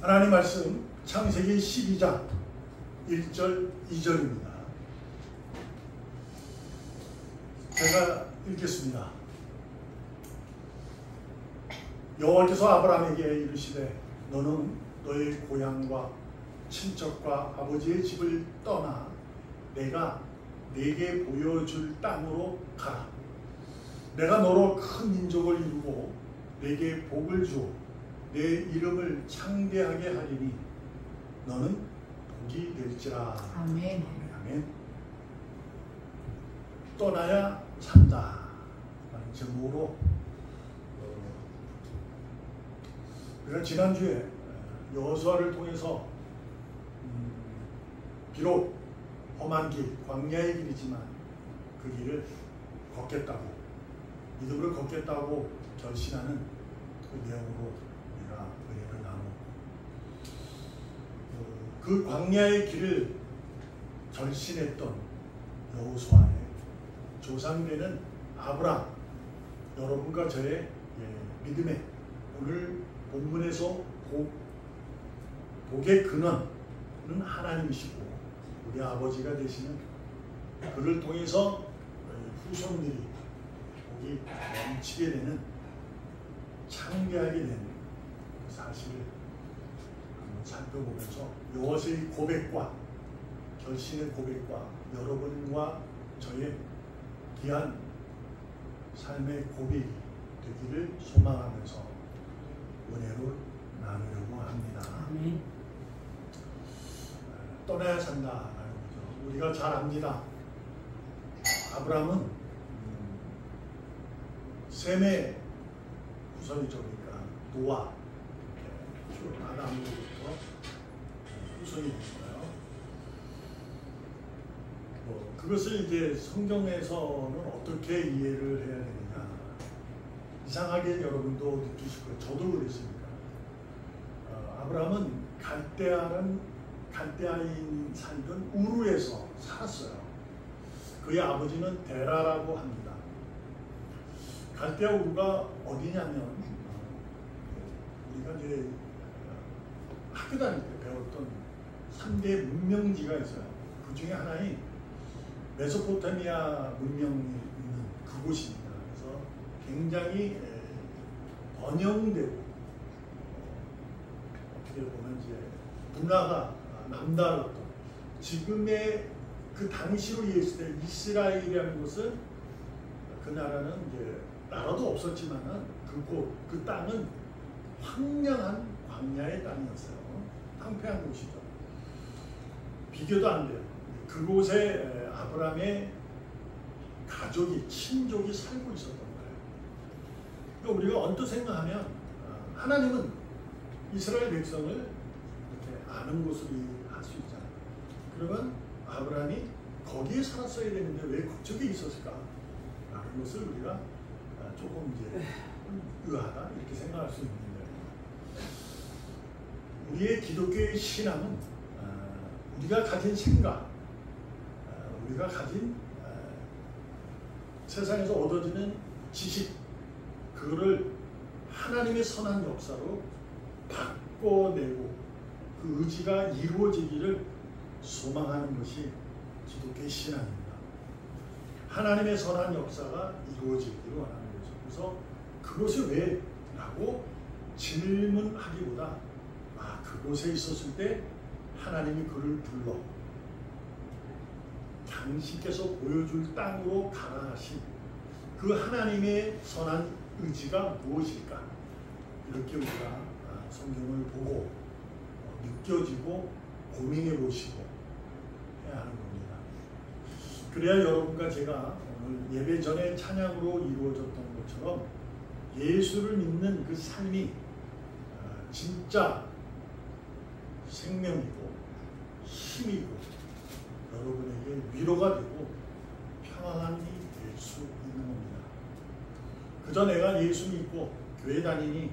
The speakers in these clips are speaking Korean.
하나님 말씀 창세기 12장 1절 2절입니다. 제가 읽겠습니다. 여호와께서 아브라함에게 이르시되 너는 너의 고향과 친척과 아버지의 집을 떠나 내가 네게 보여줄 땅으로 가라. 내가 너로 큰 민족을 이루고 네게 복을 주어 내 이름을 창대하게 하리니 너는 복이 될지라. 아멘. 아멘. 떠나야 산다 라는 제목으로 우리가 지난주에 여호수아를 통해서 비록 험한 길, 광야의 길이지만 그 길을 걷겠다고, 믿음으로 걷겠다고 결심하는 그 내용으로 우리가 은혜를 나누고, 그 광야의 길을 결심했던 여호수아의 조상되는 아브라함, 여러분과 저의 믿음의 오늘 본문에서 복의 근원은 하나님이시고 우리 아버지가 되시는 그를 통해서 후손들이 복이 넘치게 되는, 창대하게 되는 그 사실을 한번 살펴보면서 여호수아의 고백과 결심의 고백과 여러분과 저의 귀한 삶의 고백이 되기를 소망하면서 은혜로 나누려고 합니다. 아멘. 떠나야 산다라는 거죠. 우리가 잘 압니다. 아브라함은 셈의 후손이죠. 그러니까 노아, 아담으로부터 후손이 됐어요. 그것을 이제 성경에서는 어떻게 이해를 해야 되느냐. 이상하게 여러분도 느끼실 거예요. 저도 그랬습니다. 아브라함은 갈대아인 살던 우르에서 살았어요. 그의 아버지는 데라라고 합니다. 갈대아 우르가 어디냐면 우리가 이제 학교 다닐 때 배웠던 3대 문명지가 있어요. 그 중에 하나인 메소포타미아 문명이 있는 그곳입니다. 그래서 굉장히 번영되고 어떻게 보면 이제 문화가 남다르던, 지금의 그 당시로 이해했을 때 이스라엘이라는 것은 그 나라는 이제 나라도 없었지만은 그 땅은 황량한 광야의 땅이었어요. 황폐한 곳이죠. 비교도 안 돼요. 그곳에 아브라함의 가족이, 친족이 살고 있었던 거예요. 그러니까 우리가 언뜻 생각하면 하나님은 이스라엘 백성을 이렇게 아는 곳으로 할 수 있잖아요. 그러면 아브라함이 거기에 살았어야 되는데 왜 그쪽에 있었을까? 라는 것을 우리가 조금 이제 의아하다 이렇게 생각할 수 있는데, 우리의 기독교의 신앙은 우리가 가진 생각, 우리가 가진 세상에서 얻어지는 지식, 그거를 하나님의 선한 역사로 바꿔내고 그 의지가 이루어지기를 소망하는 것이 기독교의 신앙입니다. 하나님의 선한 역사가 이루어지기를 원하는 거죠. 그래서 그것이 왜? 라고 질문하기보다 그곳에 있었을 때 하나님이 그를 불러 당신께서 보여줄 땅으로 가라 하신 그 하나님의 선한 의지가 무엇일까? 이렇게 우리가 성경을 보고 느껴지고 고민해 보시고 해야 하는 겁니다. 그래야 여러분과 제가 오늘 예배 전에 찬양으로 이루어졌던 것처럼 예수를 믿는 그 삶이 진짜 생명이고 힘이고 여러분에게 위로가 되고 평안이 될 수 있는 겁니다. 그저 내가 예수 믿고 교회 다니니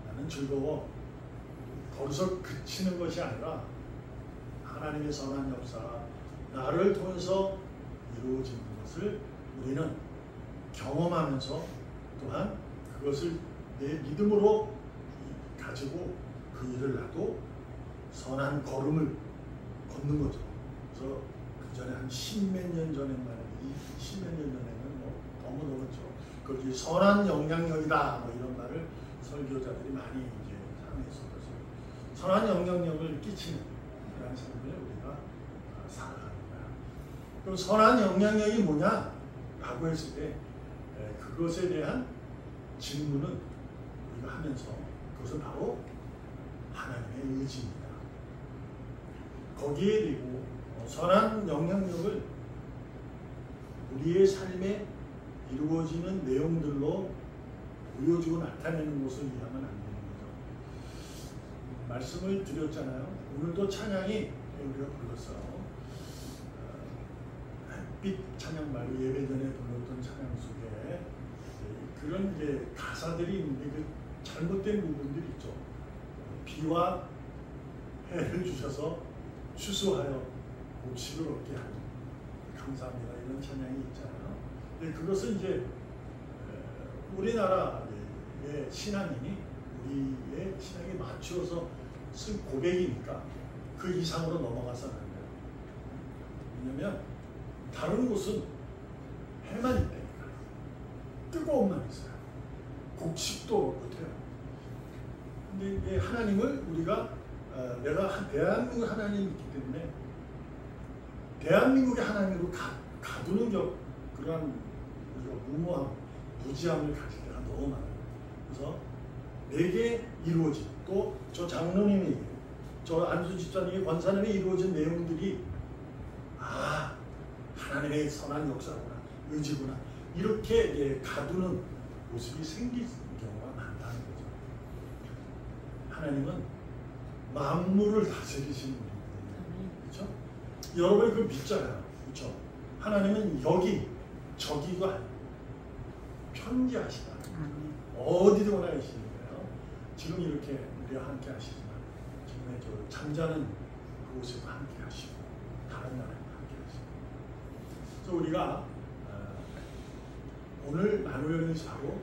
나는 즐거워, 거기서 그치는 것이 아니라 하나님의 선한 역사가 나를 통해서 이루어지는 것을 우리는 경험하면서 또한 그것을 내 믿음으로 가지고 그 그 일을 나도 선한 걸음을 걷는 거죠. 그래서 그 전에 한 10몇 년 전에만, 10몇 년 전에는 뭐 너무 넘었죠. 그걸 선한 영향력이다 뭐 이런 말을 설교자들이 많이 이제 사용했었어요. 선한 영향력을 끼치는 그런 삶을 우리가 살아가는 거야. 그럼 선한 영향력이 뭐냐? 라고 했을 때 그것에 대한 질문은 우리가 하면서 그것은 바로 하나님의 의지입니다. 거기에 대고 선한 영향력을 우리의 삶에 이루어지는 내용들로 보여주고 나타내는 것을 이해하면 안 되는 거죠. 말씀을 드렸잖아요. 오늘도 찬양이 우리가 불렀어요. 햇빛 찬양 말고 예배 전에 불렀던 찬양 속에 그런 이제 가사들이 있는데 그 잘못된 부분들이 있죠. 비와 해를 주셔서 추수하여 곡식을 얻게 하니 감사합니다. 이런 찬양이 있잖아요. 근데 그것은 이제 우리나라의 신앙인이 우리의 신앙에 맞추어서 쓴 고백이니까 그 이상으로 넘어가서는 안 돼요. 왜냐면 다른 곳은 해만 있다니까. 뜨거움만 있어요. 곡식도 못해요. 근데 이제 하나님을 우리가 내가 대한민국 하나님이 있기 때문에 대한민국의 하나님으로 가두는 그러한 우리가 무모함, 무지함을 가질 때가 너무 많아요. 그래서 내게 이루어진 또 저 장로님이 저 안수 집사님이 권사님이 이루어진 내용들이 하나님의 선한 역사구나, 의지구나 이렇게 가두는 모습이 생길 경우가 많다는 거죠. 하나님은 만물을 다스리시는 분이거든요. 그렇죠? 여러분이 그걸 믿잖아요. 그렇죠? 하나님은 여기 저기가 아니에요. 편지하시다. 어디든 하시는 거예요. 지금 이렇게 우리와 함께 하시지만 지금의 저 잠자는 그곳에도 함께 하시고 다른 나라에도 함께 하시고. 그래서 우리가 오늘 나눌 것이 바로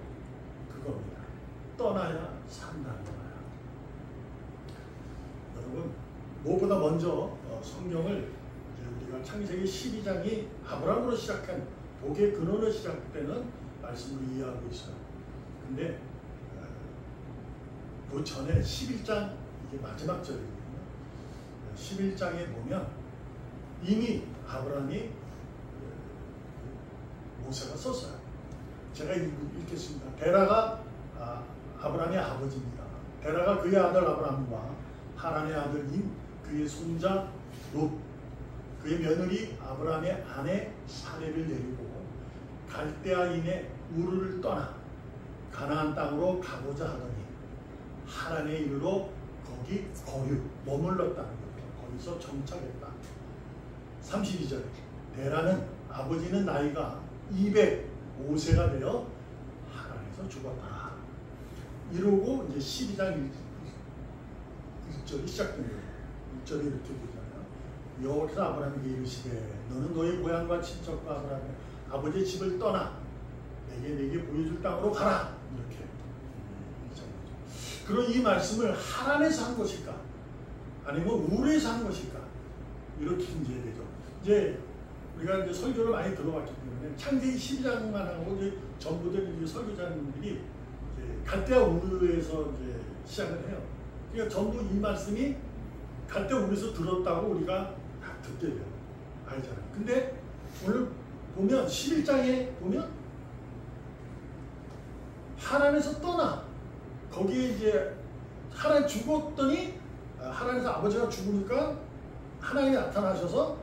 그겁니다. 떠나야 산다는 거예요. 여러분 무엇보다 먼저 성경을 우리가 창세기 12장이 아브라함으로 시작한 복의 근원으로 시작되는 말씀을 이해하고 있어요. 근데 그 전에 11장 이게 마지막 절이거든요. 11장에 보면 이미 아브라함이 모세가 썼어요. 제가 읽겠습니다. 데라가 아브라함의 아버지입니다. 데라가 그의 아들 아브라함과 하란의 아들인 그의 손자 롯, 그의 며느리 아브라함의 아내 사레를 데리고 갈대아인의 우르를 떠나 가나안 땅으로 가고자 하더니 하란에 이르러 거기 거류 머물렀다는 거예요. 거기서 정착했다. 32절 데라는 아버지는 나이가 205세가 되어 하란에서 죽었다. 이러고 이제 12장 1절이 시작됩니다. 1절이 이렇게 되잖아요. 여호와께서 아브라함에게 이르시되 너는 너의 고향과 친척과 아브라함의 아버지의 집을 떠나 내게 보여줄 땅으로 가라. 이렇게 그런 이 말씀을 하란에서 한 것일까? 아니면 우르에서 한 것일까? 이렇게 이제 되죠. 이제 우리가 이제 설교를 많이 들어봤기 때문에 창세기 12장만 하고 이제 전부들 이제 설교자님들이 이제 갈대아 우르에서 이제 시작을 해요. 그러니까 전부 이 말씀이 갈대아 우르에서 들었다고 우리가 다 듣게 돼요. 알잖아요. 근데 오늘 보면 11장에 보면 하란에서 떠나 거기에 이제 하란 죽었더니 하란에서 아버지가 죽으니까 하나님이 나타나셔서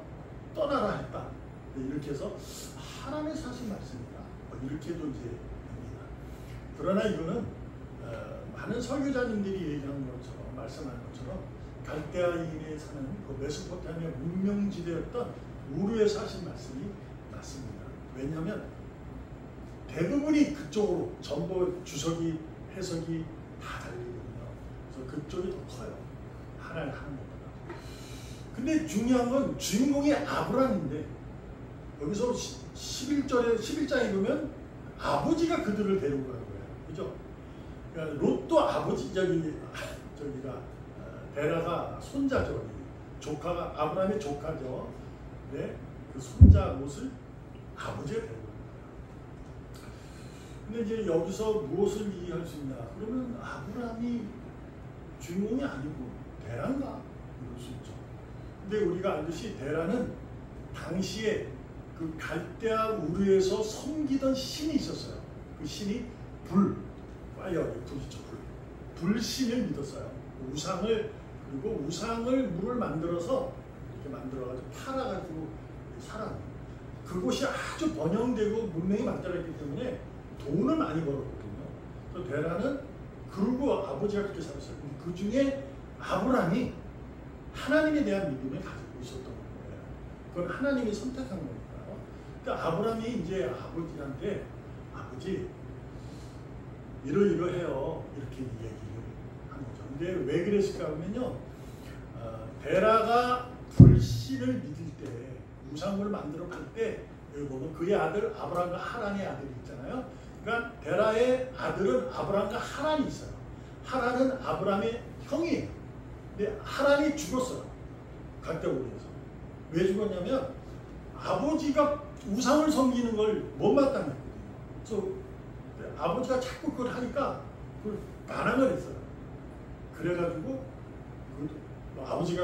떠나라 했다. 이렇게 해서 하란에서 하신 말씀이다. 이렇게도 이제 됩니다. 그러나 이거는 많은 설교자님들이 얘기하는 것처럼 말씀하는 것처럼 갈대아인에 사는 그 메소포타미아 문명지대였던 우르에서 하신 말씀이 맞습니다. 왜냐하면 대부분이 그쪽으로 전부 주석이 해석이 다 달리거든요. 그래서 그쪽이 더 커요. 하나를 하는 것보다. 근데 중요한 건 주인공이 아브라함인데 여기서 11장에 보면 아버지가 그들을 데리고 가는 거예요. 그죠? 그러니까 롯도 아버지 저기가 데라가 손자죠. 조카가 아브라함의 조카죠. 네, 그 손자 롯을 아버지가 되는 겁니다. 근데 이제 여기서 무엇을 이해할 수 있냐? 그러면 아브라함이 주인공이 아니고 데라인가? 이럴 수 있죠. 근데 우리가 알듯이 데라는 당시에 그 갈대아 우르에서 섬기던 신이 있었어요. 그 신이 불, 파이어, 불이죠, 불. 불신을 믿었어요. 우상을, 그리고 우상을 물을 만들어서 이렇게 만들어가지고 팔아가지고 살았는데 그곳이 아주 번영되고 문명이 발달했기 때문에 돈을 많이 벌었거든요. 그래서 데라는 그리고 아버지가 그렇게 살았어요. 그 중에 아브라함이 하나님에 대한 믿음을 가지고 있었던 거예요. 그건 하나님이 선택한 거니까. 그러니까 아브라함이 이제 아버지한테 아버지 이러이러해요 이렇게 얘기를 한 거죠. 근데 왜 그랬을까 하면요, 데라가 불신을 믿을 때 우상을 만들었을 때 여기 보면 그의 아들 아브람과 하란의 아들이 있잖아요. 그러니까 데라의 아들은 아브람과 하란이 있어요. 하란은 아브람의 형이에요. 근데 하란이 죽었어요. 갈대우르에서. 왜 죽었냐면 아버지가 우상을 섬기는 걸 못마땅했거든요. 그래서 아버지가 자꾸 그걸 하니까 그걸 반항을 했어요. 그래가지고 아버지가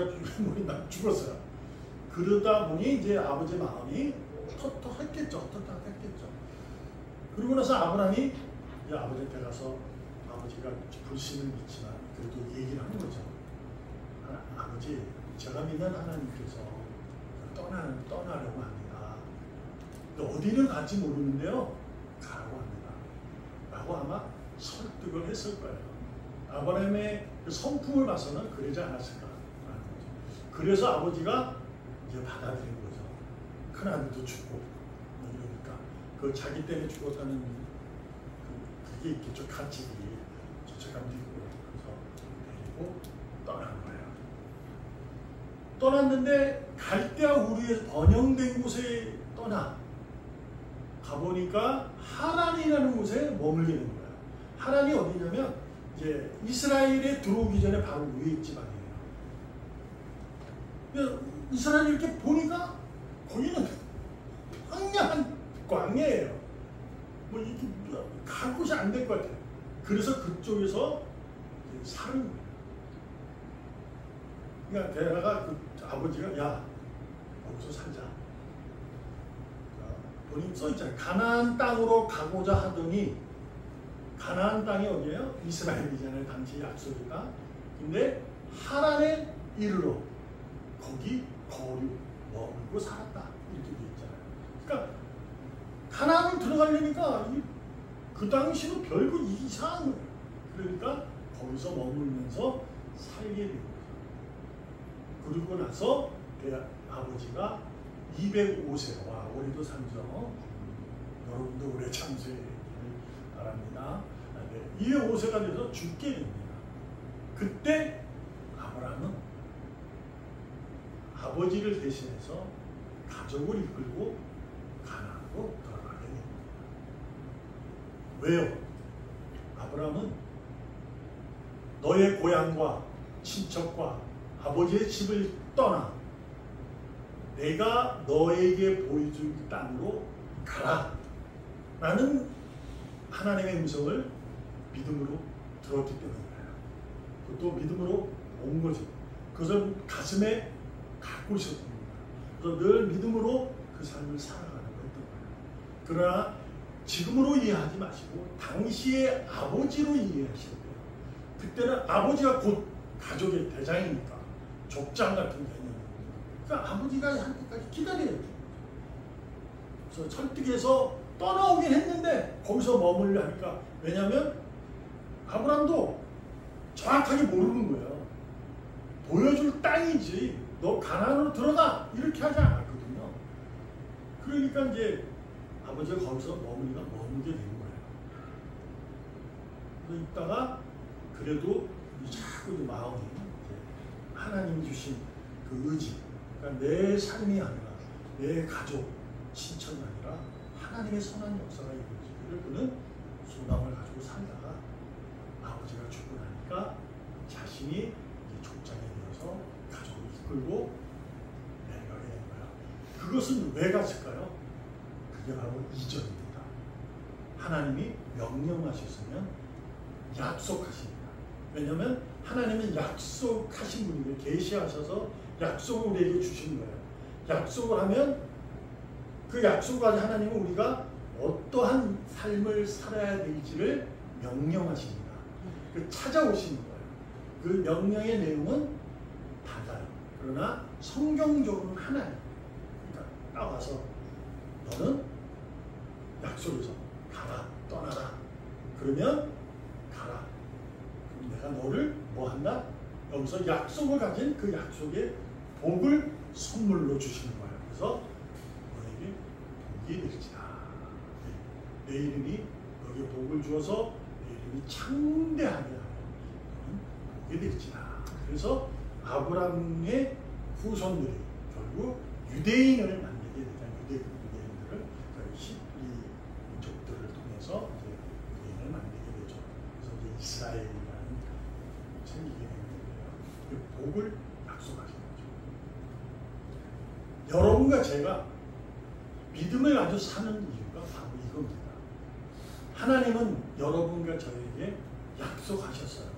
죽었어요. 그러다 보니 이제 아버지 마음이 헛헛했겠죠. 그러고 나서 아브라함이 이제 아버지한테 가서 아버지가 불신을 믿지만 그래도 얘기를 하는 거죠. 아버지, 제가 믿는 하나님께서 떠나려고 합니다. 어디를 갈지 모르는데요, 가라고 합니다. 라고 아마 설득을 했을 거예요. 아브라함의 그 성품을 봐서는 그러지 않았을까. 그래서 아버지가 이제 받아들인 거죠. 큰아들도 죽고 이러니까 그 자기 때문에 죽었다는 그게 있겠죠. 가치기 저체감 믿고 그래서 데리고 떠난 거예요. 떠났는데 갈대아 우르에서 번영된 곳에 떠나 가보니까 하란이라는 곳에 머물게 된 거예요. 하란이 어디냐면 이제 이스라엘에 들어오기 전에 바로 위에 지방이에요. 이스라엘이 이렇게 보니까 거기는 황량한 광야예요. 뭐 이렇게 갈 곳이 안 될 것 같아요. 그래서 그쪽에서 사는 거예요. 그러니까 데라가 그 아버지가 야 여기서 살자. 본인 써있잖아요. 가나안 땅으로 가고자 하더니 가나안 땅이 어디예요? 이스라엘이잖아요. 당시 약속이다. 근데 하란에 이르러 거기 거류 머물고 살았다. 이렇게 돼 있잖아요. 그러니까 가나안을 들어가려니까 그 당시는 별거 이상한 거예요. 그러니까 거기서 머물면서 살게 된 거죠. 그리고 나서 아버지가 205세, 와 올해도 상죠. 여러분도 올해 참수해주길 바랍니다. 205세가 돼서 죽게 됩니다. 그때 아브라함은 아버지를 대신해서 가족을 이끌고 가나안으로 돌아가게 됩니다. 왜요? 아브라함은 너의 고향과 친척과 아버지의 집을 떠나 내가 너에게 보여줄 땅으로 가라 라는 하나님의 음성을 믿음으로 들었기 때문이에요. 그것도 믿음으로 온 거죠. 그것을 가슴에 갖고 있었던 겁니다. 그래서 늘 믿음으로 그 삶을 살아가는 거였던 거예요. 그러나 지금으로 이해하지 마시고 당시의 아버지로 이해하셔야 돼요. 그때는 아버지가 곧 가족의 대장이니까 족장 같은 개념입니다. 그러니까 아버지가 할 때까지 기다려야 돼요. 그래서 설득해서 떠나오긴 했는데 거기서 머물려 하니까, 왜냐하면 아브람도 정확하게 모르는 거예요. 보여줄 땅이지 너 가나안으로 들어가 이렇게 하지 않았거든요. 그러니까 이제 아버지가 거기서 머물게 된 거예요. 그래서 있다가 그래도 자꾸 마음이 하나님이 주신 그 의지, 그러니까 내 삶이 아니라 내 가족, 친척이 아니라 하나님의 선한 역사가 이루어지기를 그는 소망을 가지고 살다가 아버지가 죽고 나니까 자신이 이제 족장에 그것은 왜 갔을까요? 그게 바로 이전입니다. 하나님이 명령하셨으면 약속하십니다. 왜냐하면 하나님은 약속하신 분이에요. 계시하셔서 약속을 우리에게 주신 거예요. 약속을 하면 그 약속을 가진 하나님은 우리가 어떠한 삶을 살아야 될지를 명령하십니다. 그 찾아오시는 거예요. 그 명령의 내용은 달라요. 그러나 성경적으로는 하나예요. 그러니까 나와서 너는 약속에서 가라, 떠나라. 그러면 가라. 그럼 내가 너를 뭐 한다? 여기서 약속을 가진 그 약속의 복을 선물로 주시는 거예요. 그래서 너에게 복이 될지라. 내 이름이 너에게 복을 주어서 내 이름이 창대하게 하여 너는 복이 될지라. 그래서 아브라함의 후손들이 결국 유대인을 만들게 되다. 유대인들을 히브리 민족들을 통해서 이제 유대인을 만들게 되죠. 그래서 이제 이스라엘이라는 생기게 되는 거예요. 그 복을 약속하신 거죠. 여러분과 제가 믿음을 가지고 사는 이유가 바로 이겁니다. 하나님은 여러분과 저에게 약속하셨어요.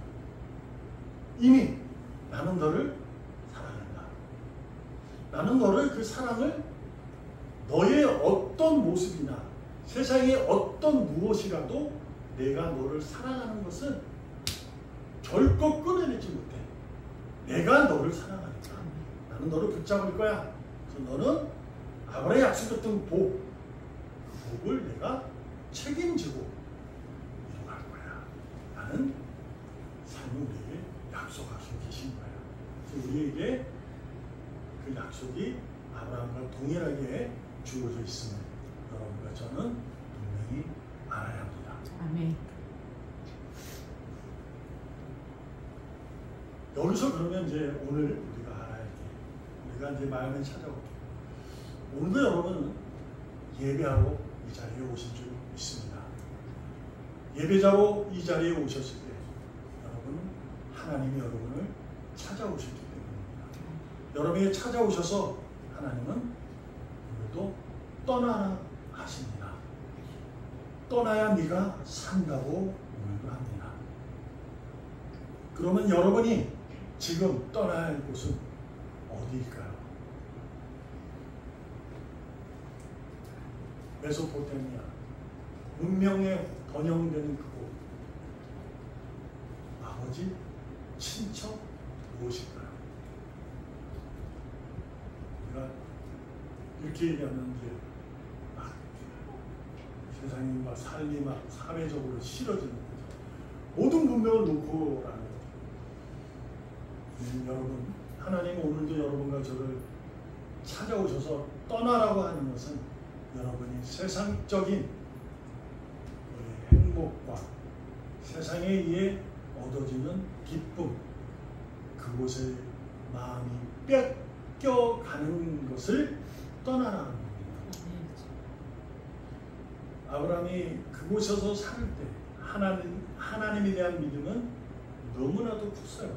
이미 나는 너를 사랑한다. 나는 너를 그 사랑을 너의 어떤 모습이나 세상의 어떤 무엇이라도 내가 너를 사랑하는 것은 결코 끊어내지 못해. 내가 너를 사랑하니까 나는 너를 붙잡을 거야. 그래서 너는 아브라함의 약속했던 복, 그 복을 내가 책임지고 이루어갈 거야. 나는 삶을 우리에게 약속하시고 계신 거야. 그래서 우리에게 그 약속이 아브라함과 동일하게 주어져 있음을 여러분과 저는 분명히 알아야 합니다. 아멘. 여기서 그러면 이제 오늘 우리가 알아야 돼. 우리가 이제 마음에 찾아올게. 오늘도 여러분은 예배하러 이 자리에 오신 줄 믿습니다. 예배자로 이 자리에 오셨을 때 여러분은 하나님이 여러분을 찾아오셨기 때문입니다. 여러분이 찾아오셔서 하나님은 오늘도 떠나라 하십니다. 떠나야 네가 산다고 오늘도 합니다. 그러면 여러분이 지금 떠나야 할 곳은 어디일까요? 메소포타미아, 문명에 번영되는 그곳, 아버지, 친척 무엇일까요? 우리가 이렇게 얘기하면 이제 막 세상이 막 삶이 막 사회적으로 싫어지는 거죠. 모든 문명을 놓고라는 거죠. 여러분, 하나님은 오늘도 여러분과 저를 찾아오셔서 떠나라고 하는 것은 여러분이 세상적인 행복과 세상에 의해 얻어지는 기쁨, 그곳에 마음이 뺏겨가는 것을 떠나라는 겁니다. 아브라함이 그곳에서 살 때 하나님에 대한 믿음은 너무나도 컸어요.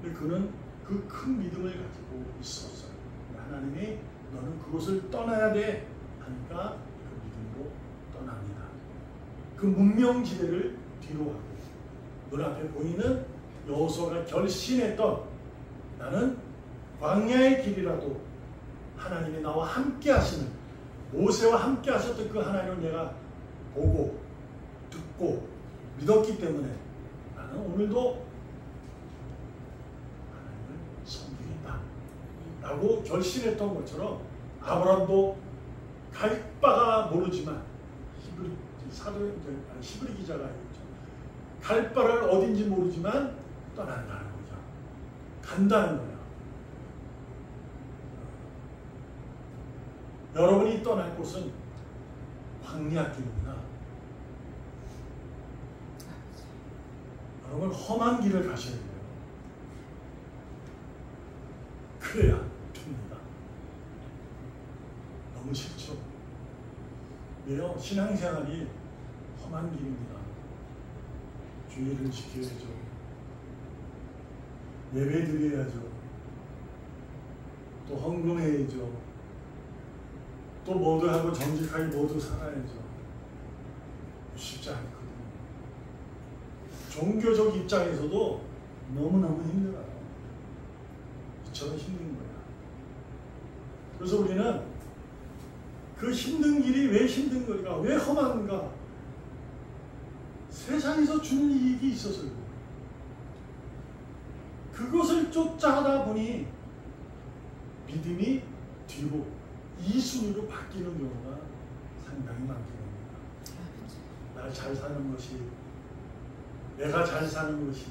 근데 그는 그 큰 믿음을 가지고 있었어요. 하나님이 너는 그곳을 떠나야 돼 하니까 그 믿음으로 떠납니다. 그 문명지대를 뒤로 하고 눈앞에 보이는 여호수아가 결심했던 나는 광야의 길이라도 하나님이 나와 함께 하시는 모세와 함께 하셨던 그 하나님을 내가 보고 듣고 믿었기 때문에 나는 오늘도 하나님을 섬기겠다 라고 결심했던 것처럼 아브라함도 갈 바가 모르지만 히브리 기자가 있죠. 갈 바를 어딘지 모르지만 떠난다는 거죠. 간다는 거예요. 여러분이 떠날 곳은 광야길입니다. 여러분 험한 길을 가셔야 돼요. 그래야 됩니다. 너무 싫죠? 왜요? 신앙생활이 험한 길입니다. 주의를 지켜야죠. 예배 드려야죠. 또 헌금해야죠. 또 모두하고 정직하게 모두 살아야죠. 쉽지 않거든요. 종교적 입장에서도 너무너무 힘들어요. 이처럼 힘든 거야. 그래서 우리는 그 힘든 길이 왜 힘든 걸까? 왜 험한가? 세상에서 주는 이익이 있어서요. 그것을 쫓아가다 보니 믿음이 뒤로 이순위로 바뀌는 경우가 상당히 많게 됩니다. 나 잘 사는 것이, 내가 잘 사는 것이,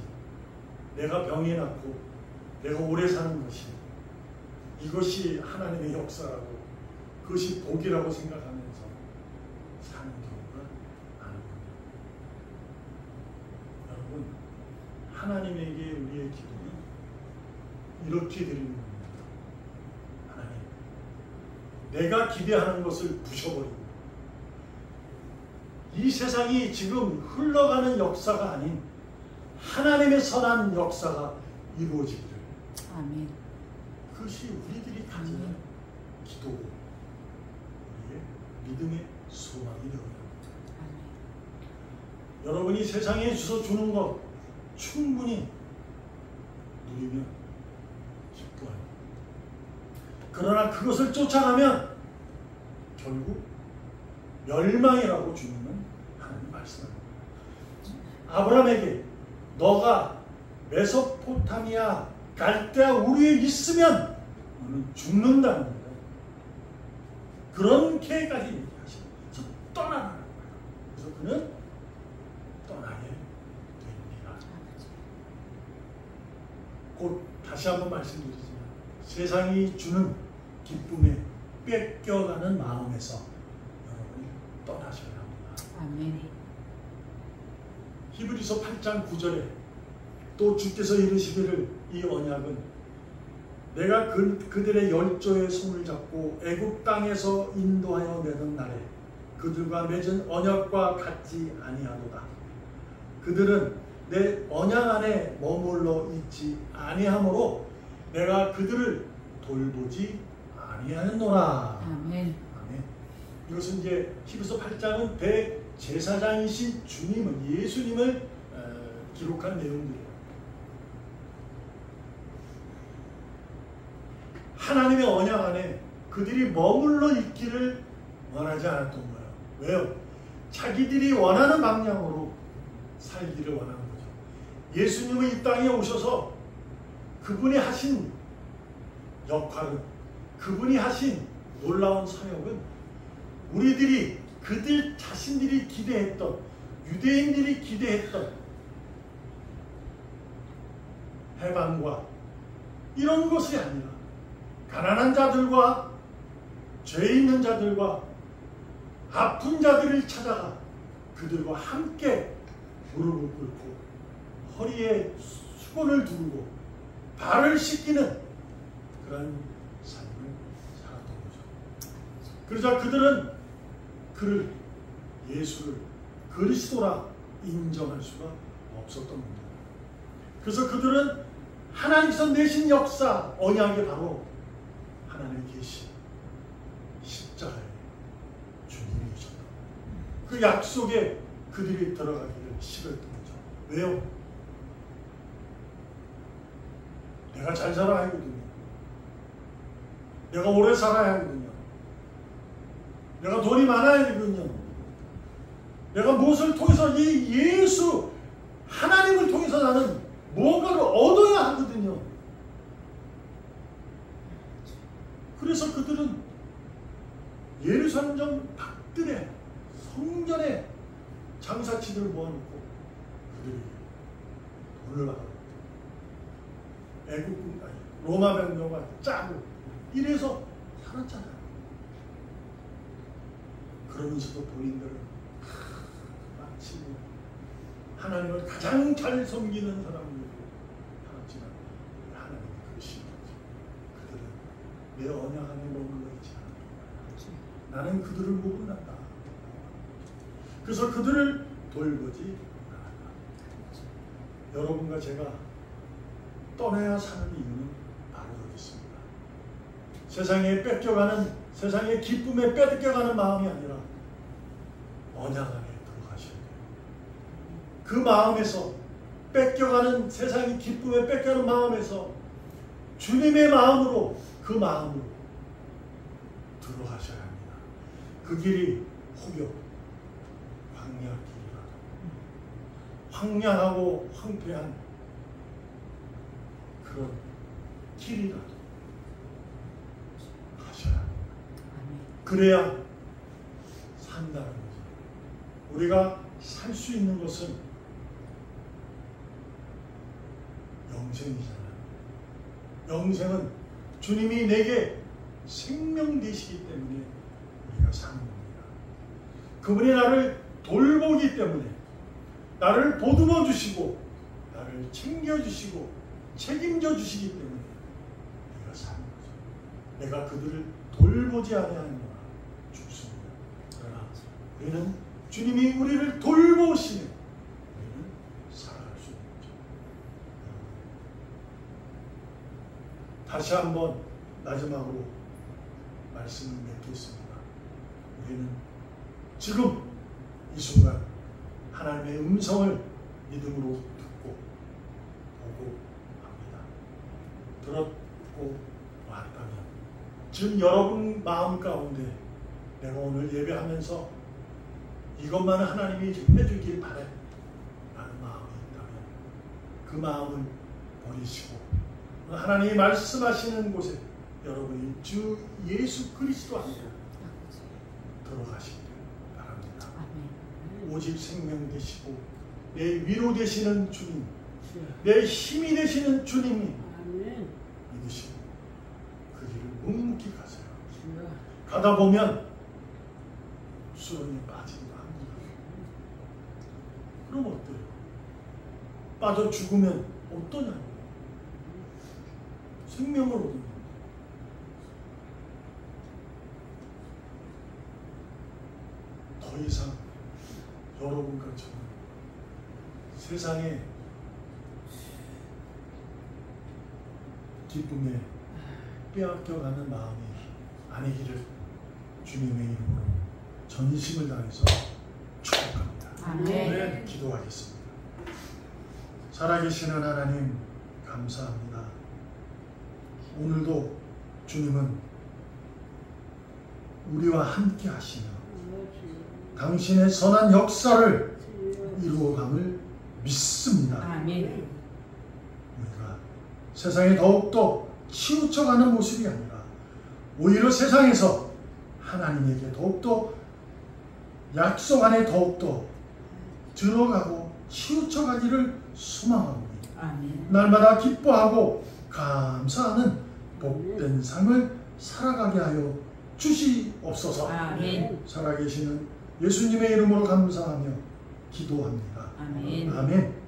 내가 병이 낫고 내가 오래 사는 것이, 이것이 하나님의 역사라고, 그것이 복이라고 생각하면서 사는 경우가 많습니다. 여러분, 하나님에게 우리의 기도는 이렇게 드리는 겁니다. 하나님, 내가 기대하는 것을 부셔버리고 이 세상이 지금 흘러가는 역사가 아닌 하나님의 선한 역사가 이루어지기를. 아멘. 그것이 우리들이 가지는 기도고 우리의 믿음의 소망이 되어야 합니다. 여러분이 세상에서 주는 것 충분히 누리면 기뻐요. 그러나 그것을 쫓아가면 결국 멸망이라고 주님은 하나님 말씀합니다. 아브라함에게 너가 메소포타미아 갈대아 우리에 있으면 너는 죽는다는 거예요. 그렇게까지 얘기하시면서 떠나라는 거예요. 그래서 그는 떠나게 됩니다. 곧 다시 한번 말씀드리지만 세상이 주는 기쁨에 뺏겨가는 마음에서 여러분이 떠나셔야 합니다. 아멘. 히브리서 8장 9절에 또 주께서 이르시기를 이 언약은 내가 그들의 열조의 손을 잡고 애굽 땅에서 인도하여 내던 날에 그들과 맺은 언약과 같지 아니하도다. 그들은 내 언약 안에 머물러 있지 아니하므로 내가 그들을 돌보지 아니하였노라. 아멘. 아멘. 이것은 이제 히브리서 8장은 대제사장이신 주님을, 예수님을 기록한 내용들이에요. 하나님의 언약 안에 그들이 머물러 있기를 원하지 않았던 거예요. 왜요? 자기들이 원하는 방향으로 살기를 원하는 거죠. 예수님은 이 땅에 오셔서 그분이 하신 역할은, 그분이 하신 놀라운 사역은 우리들이, 그들 자신들이 기대했던, 유대인들이 기대했던 해방과 이런 것이 아니라 가난한 자들과 죄 있는 자들과 아픈 자들을 찾아가 그들과 함께 무릎을 꿇고 허리에 수건을 두르고 발을 씻기는 그런 삶을 살았던 거죠. 그러자 그들은 그를, 예수를 그리스도라 인정할 수가 없었던 겁니다. 그래서 그들은 하나님께서 내신 역사, 언약이 바로 하나님의 계시, 십자가의 주님이셨다. 그 약속에 그들이 들어가기를 싫었던 거죠. 왜요? 내가 잘 살아야 하거든요. 내가 오래 살아야 하거든요. 내가 돈이 많아야 되거든요. 내가 무엇을 통해서 이 예수, 하나님을 통해서 나는 무언가를 얻어야 하거든요. 그래서 그들은 예루살렘 밖들의 성전에 장사치들을 모아놓고 그들이 돈을 받았고 애국, 로마 병력과 짜고 이래서 살았잖아요. 그러면서도 본인들은 마치 하나님을 가장 잘 섬기는 사람들로 살았지만 하나님이 그러신 거죠. 그들은 내 언약 안에 머물러 있지 않았다. 나는 그들을 모른다. 그래서 그들을 돌보지 않았다. 여러분과 제가 떠나야 사는 이유는 바로 여기 있습니다. 세상에 뺏겨가는, 세상의 기쁨에 뺏겨가는 마음이 아니라 언약 안에 들어가셔야 돼요. 그 마음에서, 뺏겨가는 세상의 기쁨에 뺏겨가는 마음에서 주님의 마음으로, 그 마음으로 들어가셔야 합니다. 그 길이 혹여 광야 길이라도, 황량하고 황폐한 그런 길이라도 가셔야 합니다. 그래야 산다는 거죠. 우리가 살 수 있는 것은 영생이잖아요. 영생은 주님이 내게 생명 되시기 때문에 우리가 사는 겁니다. 그분이 나를 돌보기 때문에, 나를 보듬어 주시고, 나를 챙겨 주시고, 책임져 주시기 때문에 우리가 사는 거죠. 내가 그들을 돌보지 아니하는 거라 죽습니다. 그러나 우리는 주님이 우리를 돌보시는, 우리는 살아갈 수 있는 거죠. 다시 한번 마지막으로 말씀을 맺겠습니다. 우리는 지금 이 순간 하나님의 음성을 믿음으로 듣고 보고 합니다. 들었고 왔다면 지금 여러분 마음 가운데 내가 오늘 예배하면서 이것만은 하나님이 해주길 바래 라는 마음이 있다면 그 마음을 버리시고 하나님이 말씀하시는 곳에 여러분이 주 예수 그리스도 안에 들어가시길 바랍니다. 오직 생명 되시고 내 위로 되시는 주님, 내 힘이 되시는 주님이 믿으시고 그 길을 묵묵히 가세요. 가다 보면 수렁에 빠지기도 합니다. 그럼 어때요? 빠져 죽으면 어떠냐고. 생명을 얻는 겁니다. 더 이상 여러분과 저는 세상의 기쁨에 빼앗겨가는 마음이 아니기를 주님의 이름으로 전심을 다해서 축복합니다. 아멘. 기도하겠습니다. 살아계시는 하나님 감사합니다. 오늘도 주님은 우리와 함께 하시며 당신의 선한 역사를 이루어감을 믿습니다. 아멘. 우리가 세상에 더욱더 치우쳐가는 모습이 아니라 오히려 세상에서 하나님에게 더욱더 약속 안에 더욱더 들어가고 치우쳐가기를 소망하오니 날마다 기뻐하고 감사하는 복된 삶을 살아가게 하여 주시옵소서. 아멘. 살아계시는 예수님의 이름으로 감사하며 기도합니다. 아멘. 아멘.